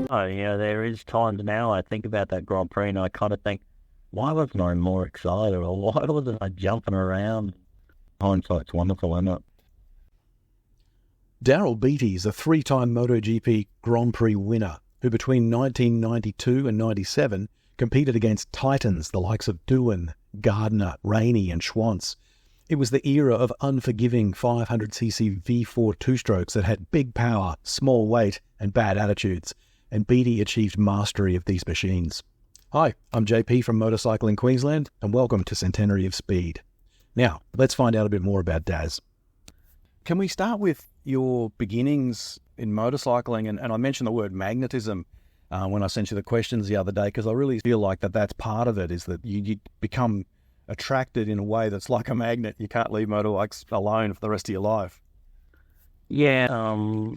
Oh, yeah, there is times now I think about that Grand Prix and I kind of think, why wasn't I more excited or why wasn't I jumping around? Hindsight's wonderful, isn't it? Daryl Beattie is a three-time MotoGP Grand Prix winner who between 1992 and 97 competed against titans the likes of Doohan, Gardner, Rainey and Schwantz. It was the era of unforgiving 500cc V4 two-strokes that had big power, small weight and bad attitudes, and Beattie achieved mastery of these machines. Hi, I'm JP from Motorcycling Queensland and welcome to Centenary of Speed. Now, let's find out a bit more about Daz. Can we start with your beginnings in motorcycling? And I mentioned the word magnetism when I sent you the questions the other day, because I really feel like that's part of it, is that you become attracted in a way that's like a magnet. You can't leave motorbikes alone for the rest of your life. Yeah,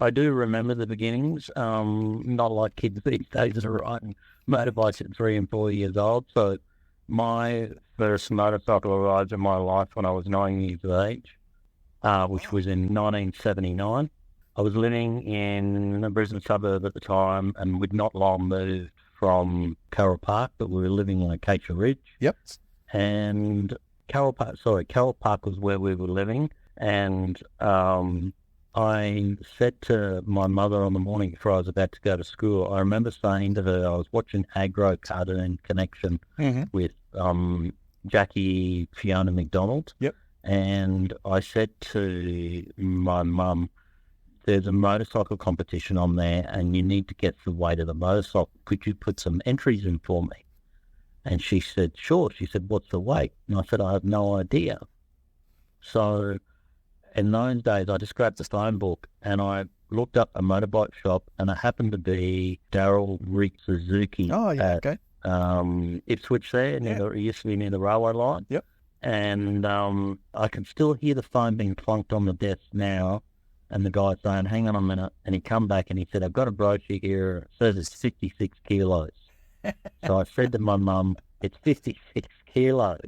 I do remember the beginnings. Not like kids these days that are riding motorbikes at 3 and 4 years old. So my first motorcycle rides in my life when I was 9 years of age, which was in 1979. I was living in a Brisbane suburb at the time and we'd not long moved from Carroll Park, but we were living on Acacia Ridge. Yep. And Carroll Park was where we were living. And I said to my mother on the morning before I was about to go to school, I remember saying to her, I was watching Agro Cartoon Connection with Jackie Fiona McDonald. Yep. And I said to my mum, there's a motorcycle competition on there and you need to get the weight of the motorcycle. Could you put some entries in for me? And she said, sure. She said, what's the weight? And I said, I have no idea. So in those days, I just grabbed the phone book and I looked up a motorbike shop and it happened to be Daryl Rick Suzuki at Ipswich there. It used to be near the railway line. Yep. And I can still hear the phone being clunked on the desk now. And the guy saying, hang on a minute. And he come back and he said, I've got a brochure here. It says it's 56 kilos. So I said to my mum, it's 56 kilos.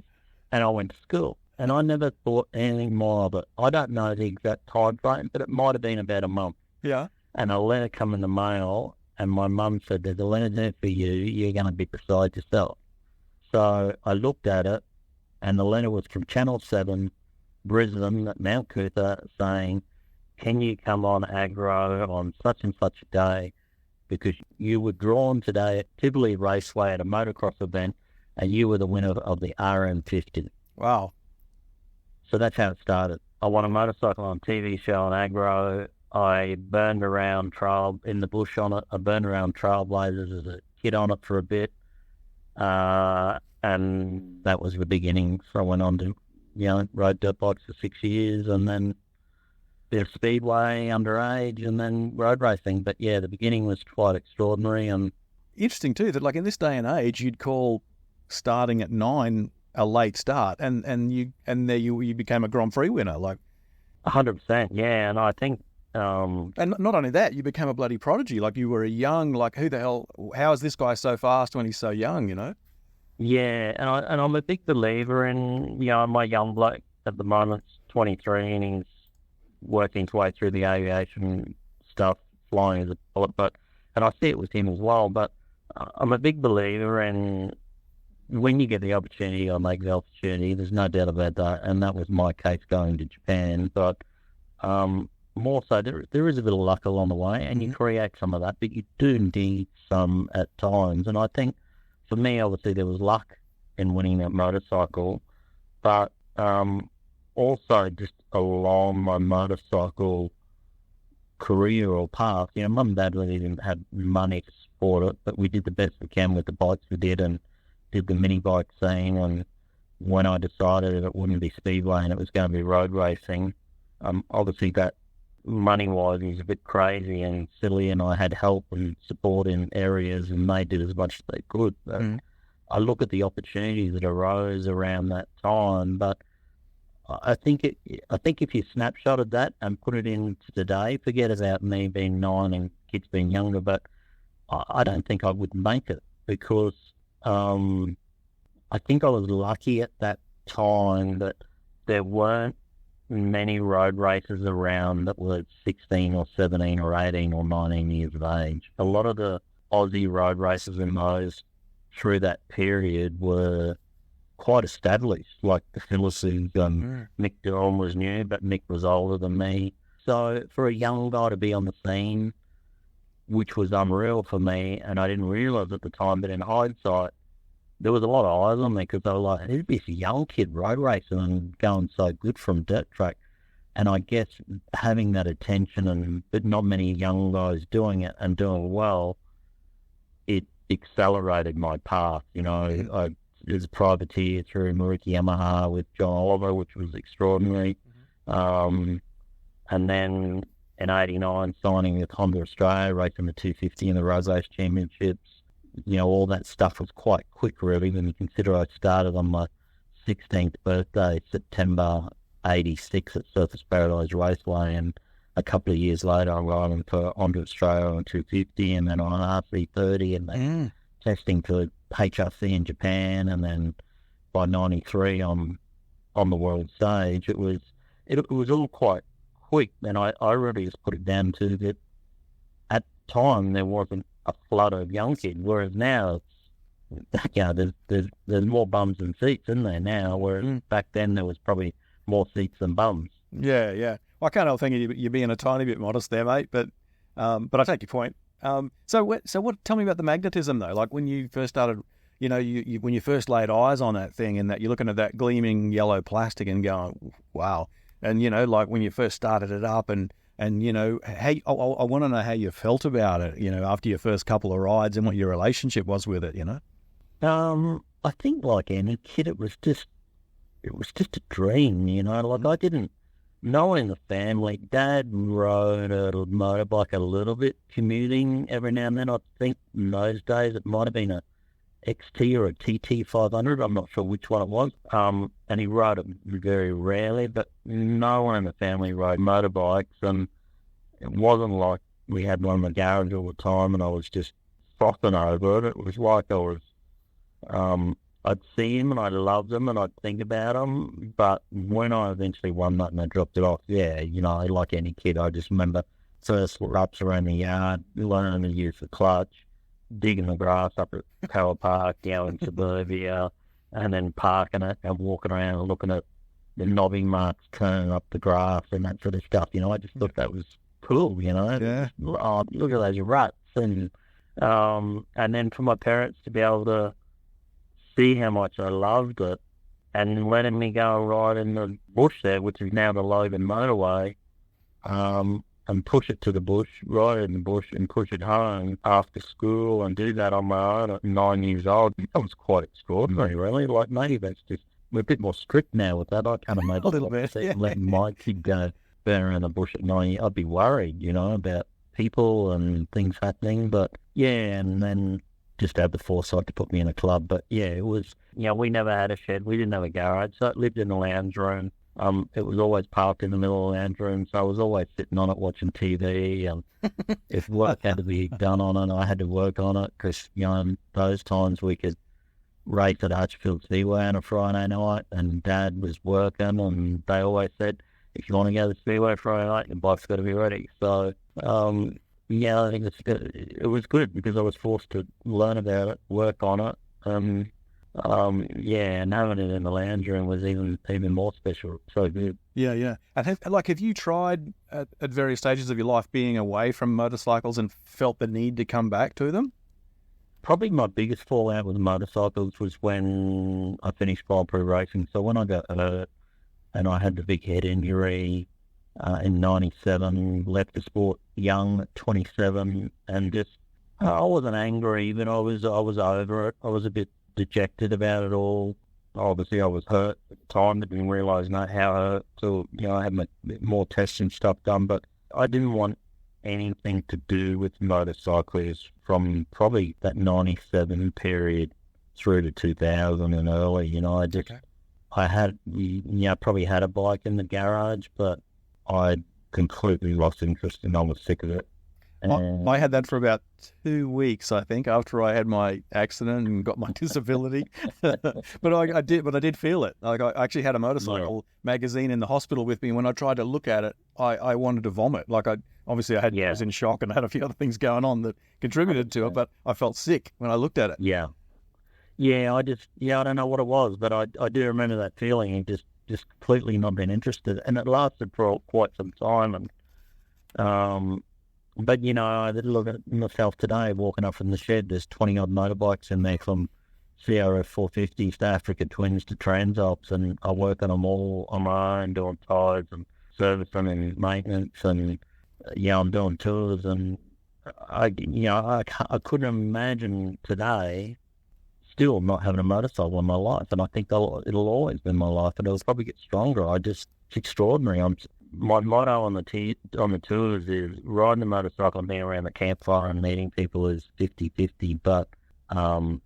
And I went to school. And I never thought anything more of it. I don't know the exact time frame, but it might have been about a month. Yeah. And a letter come in the mail, and my mum said, there's a letter there for you. You're going to be beside yourself. So I looked at it, and the letter was from Channel 7, Brisbane, at Mount Cootha, saying, can you come on Agro on such and such a day? Because you were drawn today at Tivoli Raceway at a motocross event, and you were the winner of the RM50. Wow. So that's how it started. I won a motorcycle on TV show on Agro. I burned around in the bush on it. I burned around Trailblazers as a kid on it for a bit. And that was the beginning. So I went on to, rode dirt bikes for 6 years and then bit of speedway, underage, and then road racing. But yeah, the beginning was quite extraordinary. And interesting too, that like in this day and age, you'd call starting at 9 a late start, and there you became a Grand Prix winner, like 100%, yeah. And I think, and not only that, you became a bloody prodigy. Like you were a young, like who the hell? How is this guy so fast when he's so young? Yeah, and I'm a big believer in my young bloke at the moment, 23, and he's working his way through the aviation stuff, flying as a pilot. And I see it with him as well. But I'm a big believer in, when you get the opportunity, I make the opportunity. There's no doubt about that, and that was my case going to Japan. But more so, there is a bit of luck along the way, and you create some of that, but you do need some at times. And I think for me, obviously, there was luck in winning that motorcycle, but also just along my motorcycle career or path. Mum and Dad really didn't have money to support it, but we did the best we can with the bikes we did, and did the mini bike scene. And when I decided it wouldn't be speedway and it was going to be road racing, obviously that money-wise is a bit crazy and silly, and I had help and support in areas, and they did as much as they could. But I look at the opportunities that arose around that time, but I think if you snapshotted that and put it into today, forget about me being 9 and kids being younger, but I don't think I would make it, because I think I was lucky at that time that there weren't many road races around that were 16 or 17 or 18 or 19 years of age. A lot of the Aussie road races in those through that period were quite established. Like the Phyllis's, Mick Doohan was new, but Mick was older than me. So for a young guy to be on the scene, which was unreal for me, and I didn't realise at the time, but in hindsight, there was a lot of eyes on me because they were like, who's this young kid road racing and going so good from dirt track? And I guess having that attention, but not many young guys doing it and doing well, it accelerated my path. You know, I was a privateer through Maruki Yamaha with John Oliver, which was extraordinary. And then in '89, signing with Honda Australia, racing the 250 in the Rosales Championships. You know, all that stuff was quite quick, really, when you consider I started on my 16th birthday, September '86 at Surfers Paradise Raceway, and a couple of years later I'm riding for Honda Australia on 250 and then on RC30 and then testing for HRC in Japan, and then by '93 on the world stage. It was all quite quick, and I really just put it down to that at the time there wasn't a flood of young kids, whereas now there's more bums than seats, isn't there now, whereas back then there was probably more seats than bums. Yeah. Well, I can't help thinking you're being a tiny bit modest there, mate, but I take your point. So what? Tell me about the magnetism, though. Like when you first started, you know, when you first laid eyes on that thing, and that you're looking at that gleaming yellow plastic and going, wow. And, you know, like when you first started it up and you know, I want to know how you felt about it, you know, after your first couple of rides and what your relationship was with it, you know? I think like any kid, it was just a dream, you know, like I didn't know in the family. Dad rode a motorbike a little bit, commuting every now and then. I think in those days it might have been a XT or a TT 500. I'm not sure which one it was. And he rode it very rarely, but no one in the family rode motorbikes. And it wasn't like we had one in the garage all the time and I was just frothing over it. It was like I was, I'd see him and I loved him and I'd think about him. But when I eventually won that and I dropped it off, yeah, you know, like any kid, I just remember first laps around the yard, learning to use the clutch, digging the grass up at Power Park, you know, in suburbia, and then parking it and walking around and looking at the knobbing marks turning up the grass and that sort of stuff. You know, I just thought that was cool, you know. Yeah. Oh, look at those ruts. And then for my parents to be able to see how much I loved it and letting me go right in the bush there, which is now the Logan motorway, and push it to the bush, ride in the bush and push it home after school and do that on my own at 9 years old. That was quite extraordinary, really. Like, maybe that's just, we're a bit more strict now with that. I kind of made a little bit, letting my kid go around the bush at 9 years. I'd be worried, you know, about people and things happening. But, yeah, and then just had the foresight to put me in a club. But, yeah, it was, you know, we never had a shed. We didn't have a garage, so it lived in the lounge room. It was always parked in the middle of the lounge room, so I was always sitting on it watching TV. And if work had to be done on it, I had to work on it because, you know, in those times we could race at Archfield Speedway on a Friday night, and Dad was working, and they always said, if you want to go to the Speedway Friday night, your bike's got to be ready. So, yeah, I think it was good because I was forced to learn about it, work on it. Yeah, and having it in the lounge room was even more special. So good. Yeah. And have you tried at various stages of your life being away from motorcycles and felt the need to come back to them? Probably my biggest fallout with motorcycles was when I finished Grand Prix racing. So when I got hurt and I had the big head injury in '97, left the sport young at 27, and just I wasn't angry, but I was over it. I was a bit dejected about it all. Obviously, I was hurt at the time. I didn't realise how hurt. So, you know, I had more tests and stuff done, but I didn't want anything to do with motorcyclists from probably that '97 period through to 2000 and early. You know, I had, you know, probably had a bike in the garage, but I completely lost interest and I was sick of it. I had that for about 2 weeks, I think, after I had my accident and got my disability. But I did feel it. Like I actually had a motorcycle magazine in the hospital with me. When I tried to look at it, I wanted to vomit. Like I was in shock and had a few other things going on that contributed to it. But I felt sick when I looked at it. Yeah. I don't know what it was, but I do remember that feeling and just completely not being interested. And it lasted for quite some time. And but I did look at myself today, walking up from the shed. There's 20-odd motorbikes in there, from CRF 450s to Africa Twins to Transalps, and I work on them all on my own, doing tyres and servicing and maintenance, and I'm doing tours. And I couldn't imagine today still not having a motorcycle in my life, and I think it'll always be in my life, and it'll probably get stronger. It's extraordinary. My motto on the tours is riding a motorcycle and being around the campfire and meeting people is 50-50, but I'm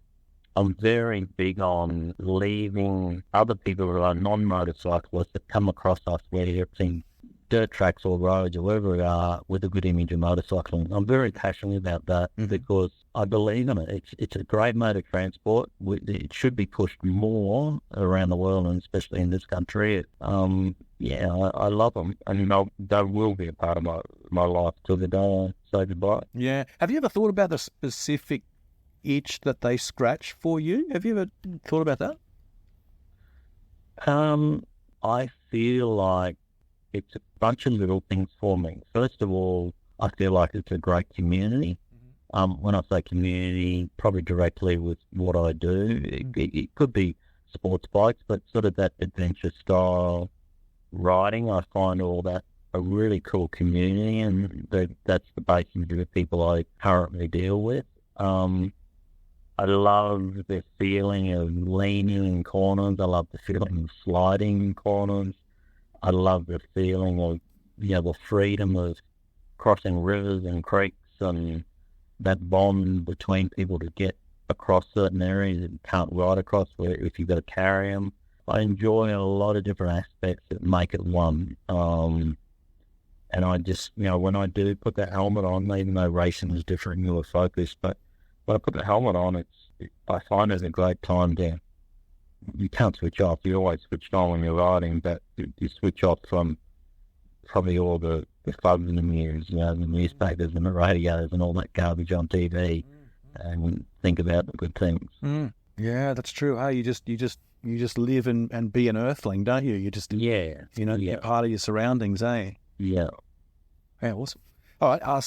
very big on leaving other people who are non-motorcyclists that come across us, whether it's in dirt tracks or roads or wherever we are, with a good image of motorcycling. I'm very passionate about that because I believe in it. It's a great mode of transport. It should be pushed more around the world, and especially in this country. I love them, and they will be a part of my life till the day I say goodbye. Yeah. Have you ever thought about the specific itch that they scratch for you? Have you ever thought about that? I feel like it's a bunch of little things for me. First of all, I feel like it's a great community. When I say community, probably directly with what I do, it could be sports bikes, but sort of that adventure style riding. I find all that a really cool community, and that's the basic of the people I currently deal with. I love the feeling of leaning in corners. I love the feeling of sliding in corners. I love the feeling of, the freedom of crossing rivers and creeks, and that bond between people to get across certain areas that you can't ride across, where if you've got to carry them. I enjoy a lot of different aspects that make it one. And I just, when I do put that helmet on, even though racing is different, you're focused, but when I put the helmet on, I find it's a great time to. You can't switch off. You always switch on when you're riding, but you switch off from probably all the thugs in the news, the newspapers and the radios and all that garbage on TV, and think about the good things. Yeah, that's true. Hey, you just live and be an earthling, don't you? You just you're part of your surroundings, eh? Yeah. Yeah, awesome. All right.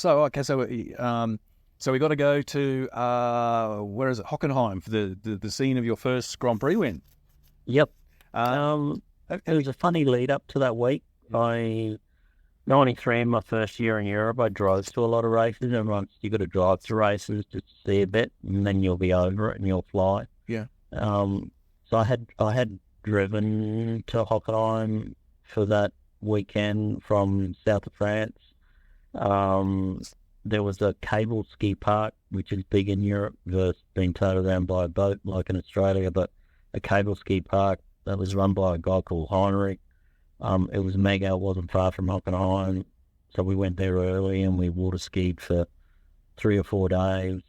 So we got to go to where is it? Hockenheim for the scene of your first Grand Prix win. Yep. It was a funny lead up to that week. 93 in my first year in Europe, I drove to a lot of races, and once you got to drive to races just to see a bit, and then you'll be over it and you'll fly. Yeah. So I had driven to Hockenheim for that weekend from south of France. There was a cable ski park, which is big in Europe, versus being towed around by a boat like in Australia, but a cable ski park that was run by a guy called Heinrich. It was mega. It wasn't far from Hockenheim, so we went there early and we water skied for 3 or 4 days.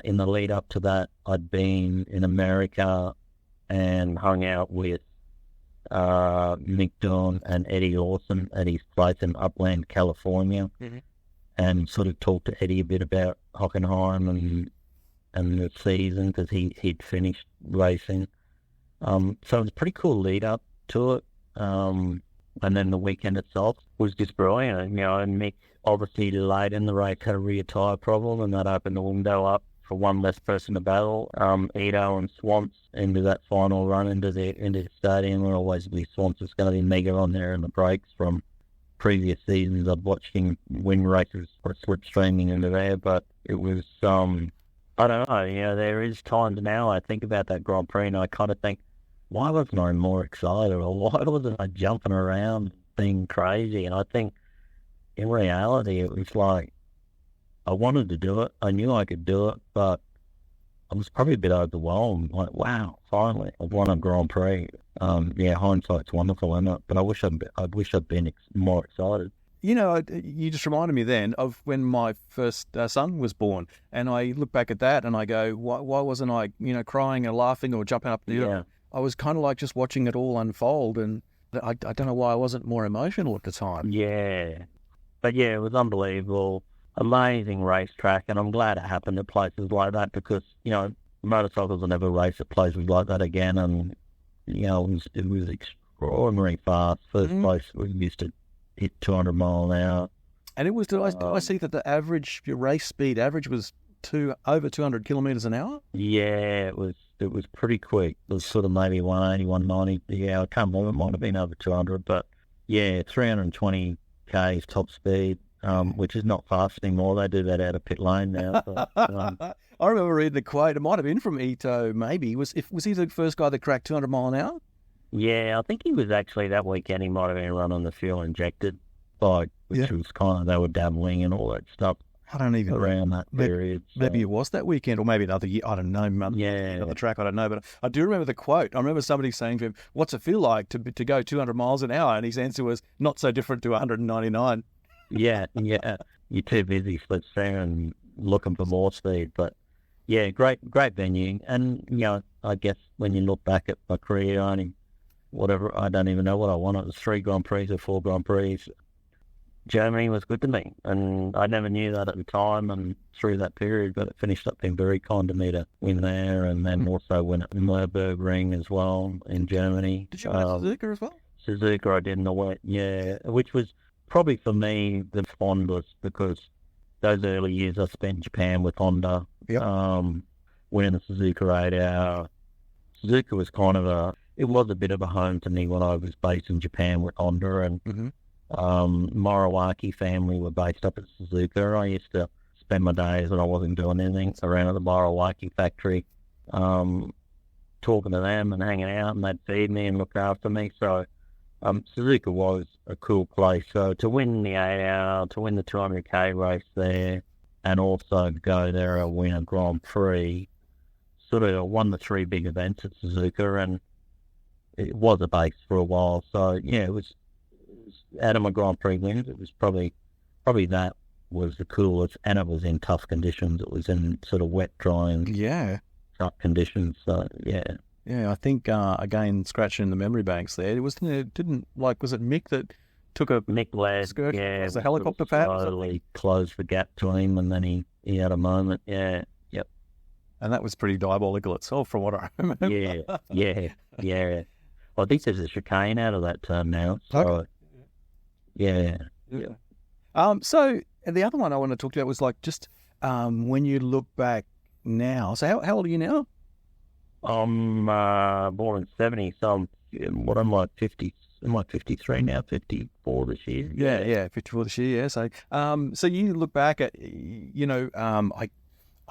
In the lead up to that, I'd been in America and hung out with Mick Doohan and Eddie Lawson at his place in Upland, California, and sort of talked to Eddie a bit about Hockenheim and the season, because he'd finished racing. So it was a pretty cool lead up to it. And then the weekend itself was just brilliant. And Mick obviously late in the race had a rear tyre problem, and that opened the window up for one less person to battle. Ito and Schwantz into that final run into the stadium. We're always be Schwantz was going to be mega on there in the brakes from previous seasons. I've watched him win races or slipstreaming into there, but it was, I don't know, there is times now I think about that Grand Prix and I kind of think, why wasn't I more excited, or why wasn't I jumping around being crazy? And I think in reality it was like, I wanted to do it, I knew I could do it, but I was probably a bit overwhelmed. Like, wow, finally, I've won a Grand Prix. Hindsight's wonderful, isn't it? But I wish I'd been more excited. You just reminded me then of when my first son was born, and I look back at that and I go, why wasn't I, crying and laughing or jumping up? I was kind of like just watching it all unfold, and I don't know why I wasn't more emotional at the time. Yeah. But yeah, it was unbelievable. Amazing racetrack, and I'm glad it happened at places like that because, motorcycles will never race at places like that again, and, it was extraordinary fast. First place, we used to hit 200 mile an hour. And it was, did I see that the average, your race speed average was over 200 kilometres an hour? Yeah, it was pretty quick. It was sort of maybe 180, 190. Yeah, I can't remember. It might have been over 200, but yeah, 320 Ks top speed, which is not fast anymore. They do that out of pit lane now. But, I remember reading the quote. It might have been from Ito, maybe. Was he the first guy that cracked 200 mile an hour? Yeah, I think he was actually that weekend. He might have been run on the fuel injected bike, which was kind of, they were dabbling and all that stuff. I don't even around that period. Maybe it was that weekend, or maybe another year. I don't know. Yeah, on the track, I don't know. But I do remember the quote. I remember somebody saying to him, "What's it feel like to go 200 miles an hour?" And his answer was, "Not so different to 199." Yeah. You're too busy splits there and looking for more speed. But yeah, great venue. And I guess when you look back at my career, I don't even know what I won. It was 3 Grand Prix or 4 Grand Prix. Germany was good to me, and I never knew that at the time and through that period, but it finished up being very kind to me to win there, and then also win at the Nürburgring as well in Germany. Did you win at Suzuka as well? Suzuka I did in the wet, yeah, which was probably for me the fondest because those early years I spent in Japan with Honda, winning the Suzuka 8 Hour. Suzuka was it was a bit of a home to me when I was based in Japan with Honda, and Moriwaki family were based up at Suzuka. I used to spend my days when I wasn't doing anything around at the Moriwaki factory, talking to them and hanging out, and they'd feed me and look after me. So Suzuka was a cool place. So to win the 8 Hour, to win the 200k race there, and also go there and win a Grand Prix, sort of won the 3 big events at Suzuka, and it was a base for a while. So yeah, it was out of my Grand Prix wins, it was probably that was the coolest, and it was in tough conditions. It was in sort of wet, drying, tough conditions. So yeah. I think again, scratching the memory banks there. Was it Mick that took a Mick Ladd? Yeah, was a helicopter pad. Slowly closed the gap to him, and then he had a moment. Yeah, yep. And that was pretty diabolical itself, from what I remember. Yeah. Well, I think there's a chicane out of that turn now. So, okay. Yeah. So the other one I want to talk about was just when you look back now. So how old are you now? I'm born in 70, so I'm like 50. Am I 53 now? 54 this year. Yeah, 54 this year. Yeah. So you look back at I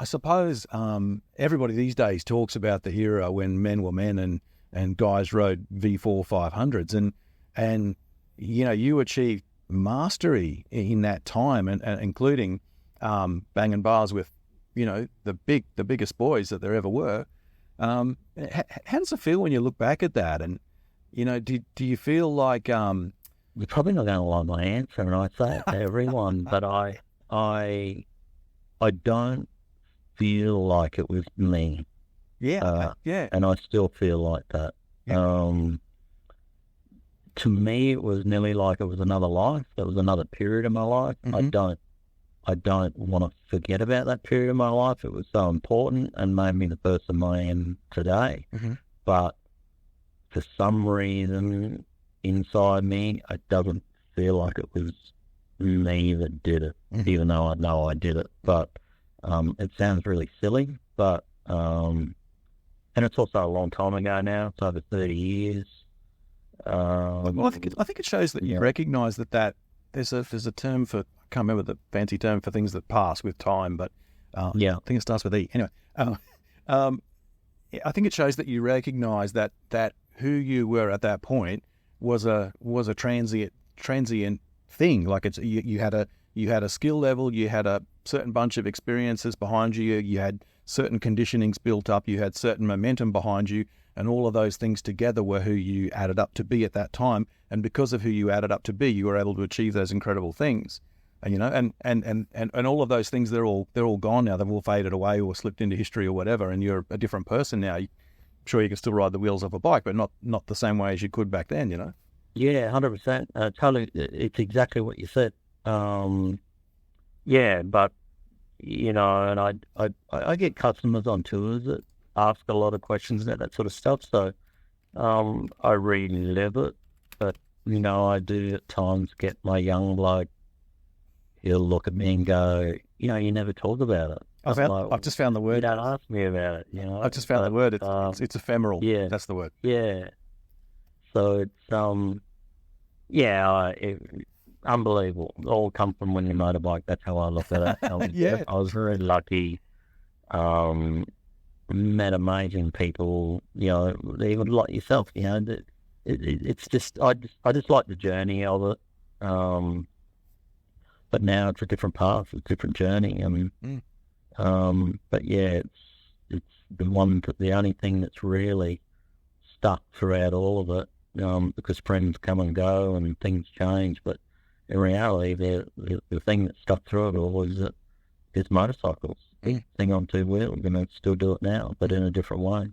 suppose everybody these days talks about the era when men were men and guys rode V4 500s, and you achieved mastery in that time, and including banging bars with the biggest boys that there ever were. How does it feel when you look back at that? And do you feel like you're probably not going to like my answer, and I say it to everyone, but I don't feel like it was me. Yeah. And I still feel like that. Yeah. To me, it was nearly like it was another life. It was another period of my life. Mm-hmm. I don't want to forget about that period of my life. It was so important and made me the person I am today. Mm-hmm. But for some reason inside me, it doesn't feel like it was me that did it, even though I know I did it. But it sounds really silly, but and it's also a long time ago now. It's over 30 years. Well, I think it shows that you recognise that there's a term for, I can't remember the fancy term for things that pass with time, but I think it starts with E. Anyway, I think it shows that you recognise that who you were at that point was a transient thing. Like you had a skill level, you had a certain bunch of experiences behind you, you had certain conditioning's built up, you had certain momentum behind you, and all of those things together were who you added up to be at that time. And because of who you added up to be, you were able to achieve those incredible things. And, you know, and all of those things, they're all gone now. They've all faded away or slipped into history or whatever. And you're a different person now. I'm sure you can still ride the wheels off a bike, but not the same way as you could back then, you know? Yeah, 100%. Totally. It's exactly what you said. Yeah, but, you know, and I get customers on tours that ask a lot of questions about that sort of stuff. So I really live it. But, you know, I do at times get my young bloke, he'll look at me and go, you know, you never talk about it. I've just found the word. You don't ask me about it, you know. I've just found the word. It's ephemeral. Yeah. That's the word. Yeah. So it's, unbelievable. It all come from winning a motorbike. That's how I look at it. Yeah. I was very lucky. Met amazing people, you know, even like yourself, you know. It's just, I just like the journey of it. But now it's a different path, it's a different journey. I mean, but yeah, it's the only thing that's really stuck throughout all of it, because friends come and go and things change. But in reality, the thing that stuck through it all is motorcycles. Thing on two wheels, and I still do it now, but in a different way.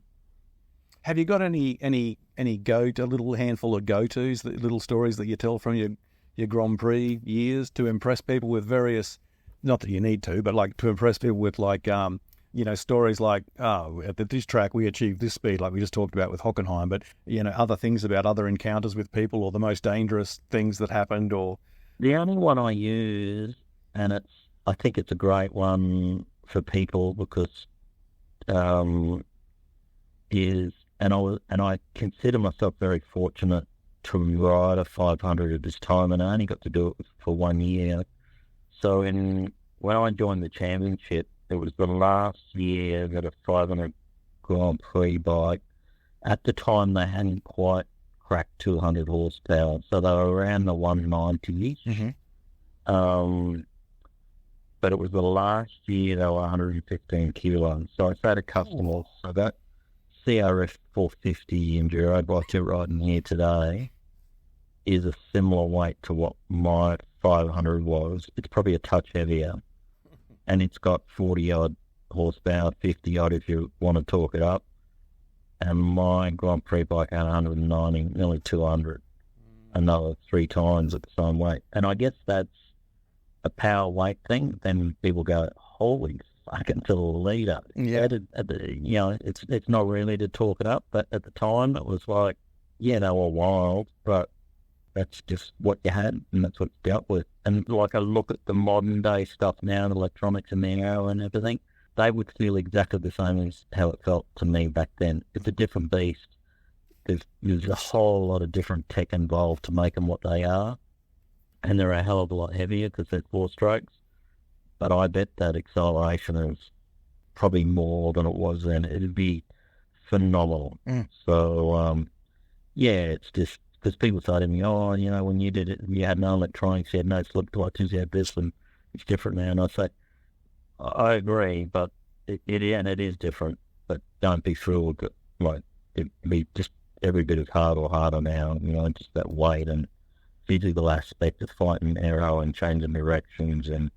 Have you got any a little handful of go-tos, little stories that you tell from your Grand Prix years to impress people with various, not that you need to, but like to impress people with like, you know, stories like, oh, at this track we achieved this speed, like we just talked about with Hockenheim, but, you know, other things about other encounters with people or the most dangerous things that happened, or... The only one I use, and I think it's a great one for people because I consider myself very fortunate to ride a 500 at this time, and I only got to do it for 1 year. So when I joined the championship, it was the last year that a 500 Grand Prix bike. At the time, they hadn't quite cracked 200 horsepower, so they were around the 190s. Mm-hmm. But it was the last year they were 115 kilos. So I say to customers, so that CRF 450 Enduro bike you're riding here today is a similar weight to what my 500 was. It's probably a touch heavier. And it's got 40-odd horsepower, 50-odd if you want to talk it up. And my Grand Prix bike had 190, nearly 200, another 3 times at the same weight. And I guess that's a power weight thing. Then people go, holy fucking to the leader. Yeah. You know, it's not really to talk it up, but at the time it was like, yeah, they were wild, but that's just what you had, and that's what it's dealt with. And like I look at the modern day stuff now, the electronics and the aero and everything, they would feel exactly the same as how it felt to me back then. It's a different beast. There's a whole lot of different tech involved to make them what they are, and they're a hell of a lot heavier because they're 4-strokes. But I bet that acceleration is probably more than it was then. It'd be phenomenal. So, yeah, it's just because people say to me, oh, you know, when you did it, you had no electronics, you had no slip clutches, you had this, and it's different now. And I say, I agree, but it is different. But don't be fooled. Like, it'd be just every bit as hard or harder now, you know, just that weight and physical aspect of fighting aero and changing directions, and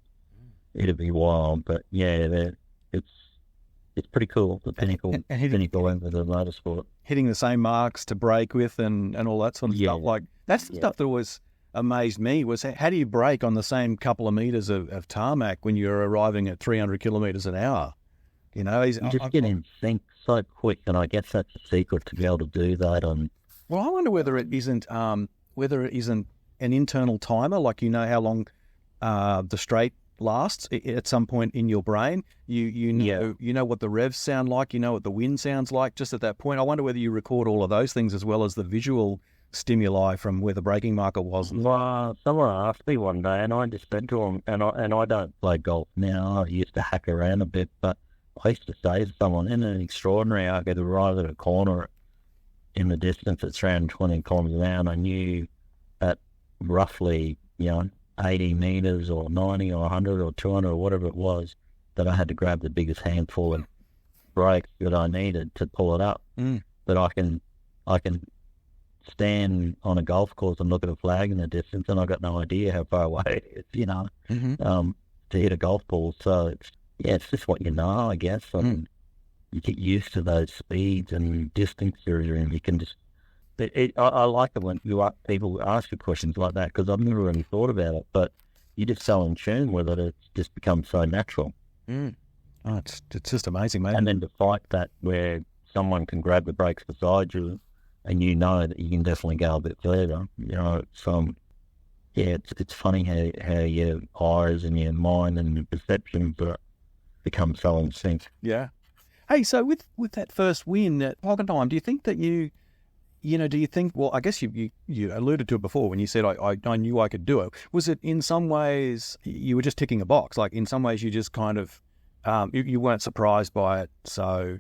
it'd be wild. But yeah, it's pretty cool. The pinnacle end of the motorsport. Hitting the same marks to brake with and all that sort of stuff. Like that's the stuff that was amazed me was how do you brake on the same couple of meters of tarmac when you're arriving at 300 kilometers an hour? You know, you just get in sync so quick, and I guess that's the secret to be able to do that. Well, I wonder whether it isn't an internal timer, like you know how long the straight lasts at some point in your brain. You know what the revs sound like, you know what the wind sounds like just at that point. I wonder whether you record all of those things as well as the visual stimuli from where the braking marker was. Well, someone asked me one day, and I just said to them, and I don't play golf now. I used to hack around a bit, but I used to say to someone, in an extraordinary, I could arrive at a corner in the distance at 320 kilometres an hour, and I knew at roughly, 80 metres or 90 or 100 or 200 or whatever it was, that I had to grab the biggest handful and brakes that I needed to pull it up. But I can stand on a golf course and look at a flag in the distance, and I've got no idea how far away it is, to hit a golf ball. So it's just what you know, I guess. And you get used to those speeds and distance and you can just. I like it when people ask you questions like that, because I've never really thought about it, but you're just so in tune with it, it's just becomes so natural. Oh, it's just amazing, mate. And then to fight that where someone can grab the brakes beside you, and you know that you can definitely go a bit further. It's funny how your eyes and your mind and your perceptions become so in sync. Yeah. Hey, so with that first win at Hockenheim, do you think that do you think, well, I guess you alluded to it before when you said, I knew I could do it. Was it in some ways you were just ticking a box? Like in some ways you just kind of, you weren't surprised by it. So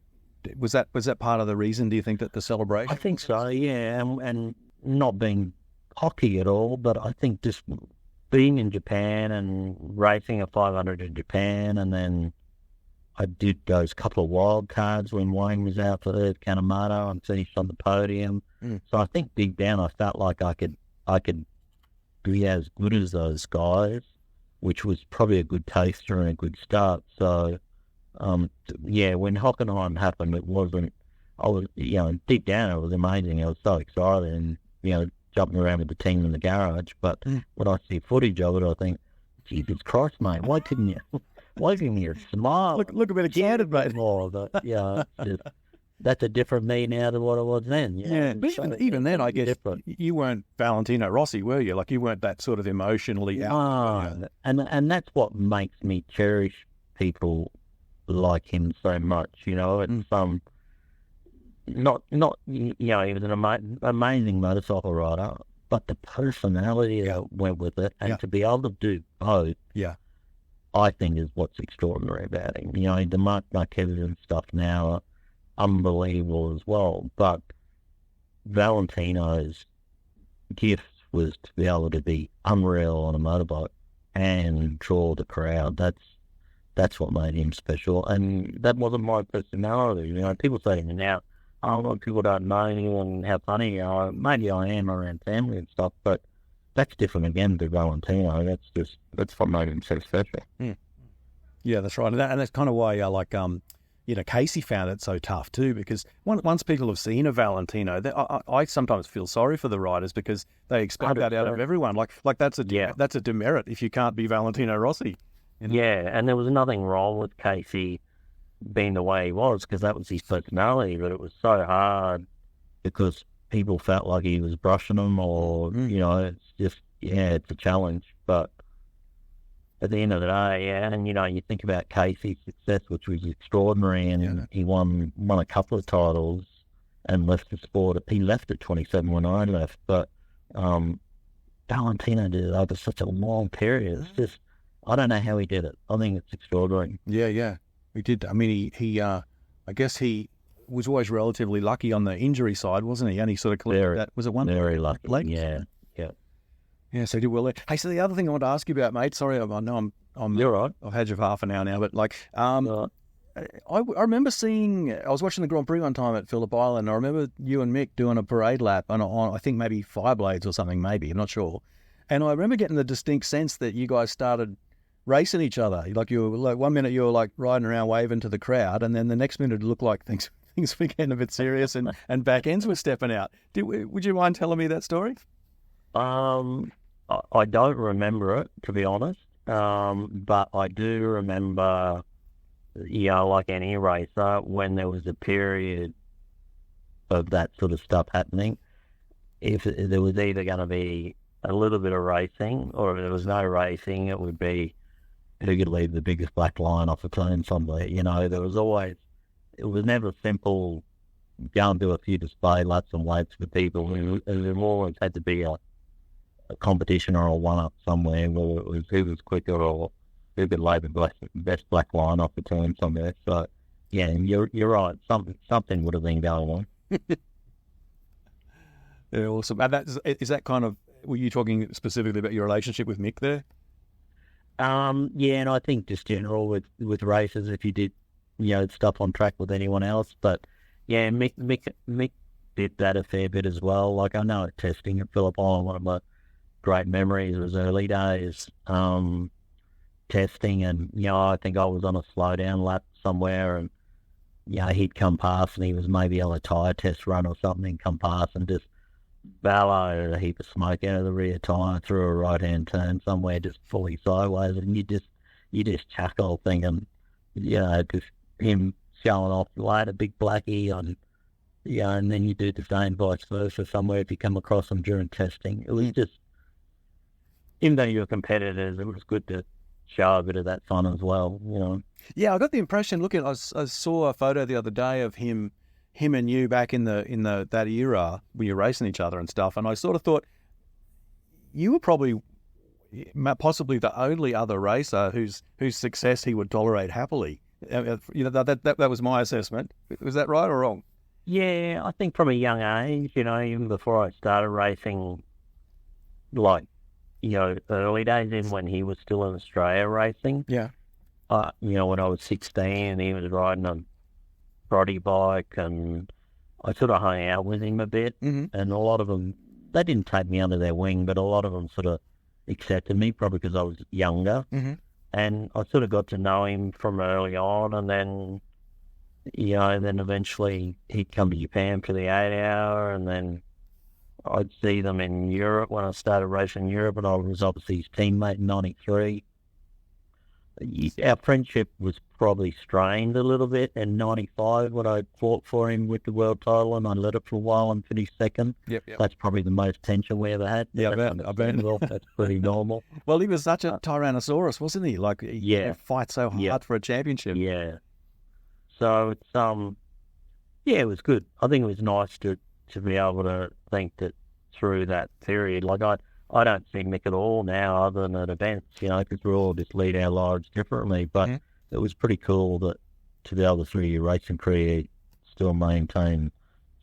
was that part of the reason, do you think, that the celebration? I think so, yeah. And not being cocky at all, but I think just being in Japan and racing a 500 in Japan, and then I did those couple of wild cards when Wayne was out for Earth Kanemoto and finished on the podium. So I think deep down I felt like I could be as good as those guys, which was probably a good taster and a good start. So when Hockenheim happened, deep down it was amazing. I was so excited and, jumping around with the team in the garage. But when I see footage of it, I think, Jesus Christ, mate, why couldn't you smile? Look a bit excited, mate. More, but that's a different me now than what it was then. Yeah, but even then, I guess you weren't Valentino Rossi, were you? Like you weren't that sort of emotionally out. No, and that's what makes me cherish people like him so much. It's not he was an amazing motorcycle rider, but the personality that went with it, and to be able to do both. Yeah. I think is what's extraordinary about him. The Mark Marquez and stuff now are unbelievable as well, but Valentino's gift was to be able to be unreal on a motorbike and draw the crowd. That's what made him special, and that wasn't my personality. People say to me now, a lot of people don't know you and how funny you are. Maybe I am around family and stuff, but that's different again to Valentino. That's what made him so special. Yeah, that's right. And that's kind of why Casey found it so tough too, because once people have seen a Valentino, I sometimes feel sorry for the riders because they expect 100%. That out of everyone. Like that's a demerit if you can't be Valentino Rossi. Yeah, and there was nothing wrong with Casey being the way he was, because that was his personality, but it was so hard because people felt like he was brushing them, or it's just it's a challenge. But at the end of the day, and you think about Casey's success, which was extraordinary, and he won a couple of titles and left the sport. He left at 27 when I left, but Valentino did it over such a long period. It's just, I don't know how he did it. I think it's extraordinary. Yeah, he did. I mean, he I guess he was always relatively lucky on the injury side, wasn't he? And he sort of collected that. Was it one? Very lucky. Leg? Yeah. Yeah, so he did well there. Hey, so the other thing I want to ask you about, mate. Sorry, I know I'm. You're right. I've had you for half an hour now, but I remember seeing. I was watching the Grand Prix one time at Phillip Island. I remember you and Mick doing a parade lap on I think maybe Fireblades or something. Maybe, I'm not sure. And I remember getting the distinct sense that you guys started racing each other. Like you were like 1 minute you were like riding around waving to the crowd, and then the next minute it looked like things were getting a bit serious and back ends were stepping out. Would you mind telling me that story? I don't remember it, to be honest, but I do remember, like any racer, when there was a period of that sort of stuff happening, if there was either going to be a little bit of racing, or if there was no racing, it would be who could leave the biggest black line off a turn somewhere. There was always, it was never simple, go and do a few display laps and waits for people. It always had to be a competition or a one-up somewhere, where it was who was quicker or who could lay the best black line off the turn somewhere. So, yeah, you're right. Something would have been going on. Yeah, awesome. And is that kind of, were you talking specifically about your relationship with Mick there? Yeah, and I think just general with races, if you did stuff on track with anyone else. But yeah, Mick did that a fair bit as well. Like I know at testing at Phillip Island, one of my great memories was early days testing, and I think I was on a slowdown lap somewhere, and he'd come past, and he was maybe on a tyre test run or something, come past and just bellowed a heap of smoke out of the rear tyre through a right-hand turn somewhere, just fully sideways, and you just chuckle thinking, just him showing off later, big blackie on, and then you do the same vice versa somewhere if you come across them during testing. It was just, even though you're competitors, it was good to show a bit of that fun as well, Yeah, I got the impression, I saw a photo the other day of him and you back in that era when you're racing each other and stuff, and I sort of thought you were probably possibly the only other racer whose success he would tolerate happily. That was my assessment. Was that right or wrong? Yeah, I think from a young age, even before I started racing, like, early days in when he was still in Australia racing. Yeah. When I was 16, he was riding a Brody bike, and I sort of hung out with him a bit. Mm-hmm. And a lot of them, they didn't take me under their wing, but a lot of them sort of accepted me, probably because I was younger. Mm-hmm. And I sort of got to know him from early on, and then, then eventually he'd come to Japan for the 8-hour, and then I'd see them in Europe when I started racing in Europe, and I was obviously his teammate in 93. Our friendship was probably strained a little bit in 95 when I fought for him with the world title, and I led it for a while and finished second. Yep. That's probably the most tension we ever had. Yeah, I bet. That's pretty normal. Well, he was such a Tyrannosaurus, wasn't he? Like, he fight so hard for a championship. Yeah. So it's it was good. I think it was nice to be able to think that through that period, like I don't see Mick at all now other than at events, because we all just lead our lives differently. But it was pretty cool to be able to, through your racing career, still maintain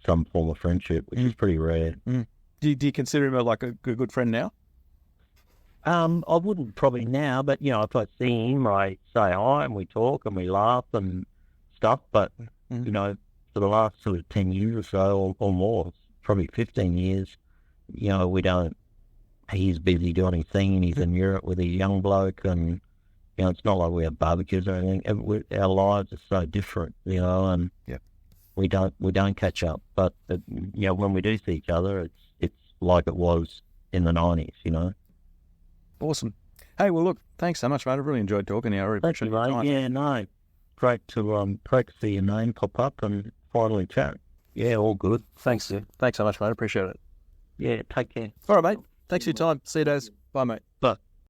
some form of friendship, which is pretty rare. Do you consider him like a good friend now? I wouldn't probably now, but, if I see him, I say hi and we talk and we laugh and stuff. But, for the last sort of 10 years or so or more, probably 15 years, we don't. He's busy doing his thing, and he's in Europe with a young bloke, and it's not like we have barbecues or anything. Our lives are so different, and we don't catch up. But when we do see each other, it's like it was in the 90s, Awesome. Hey, well, look, thanks so much, mate. I really enjoyed talking to you. I really appreciate your time. Yeah, no, great to see your name pop up and finally chat. Yeah, all good. Thanks, sir. Thanks so much, mate. I appreciate it. Yeah, take care. All right, mate. Thanks for your time. See you, Daz. Bye, mate. Bye.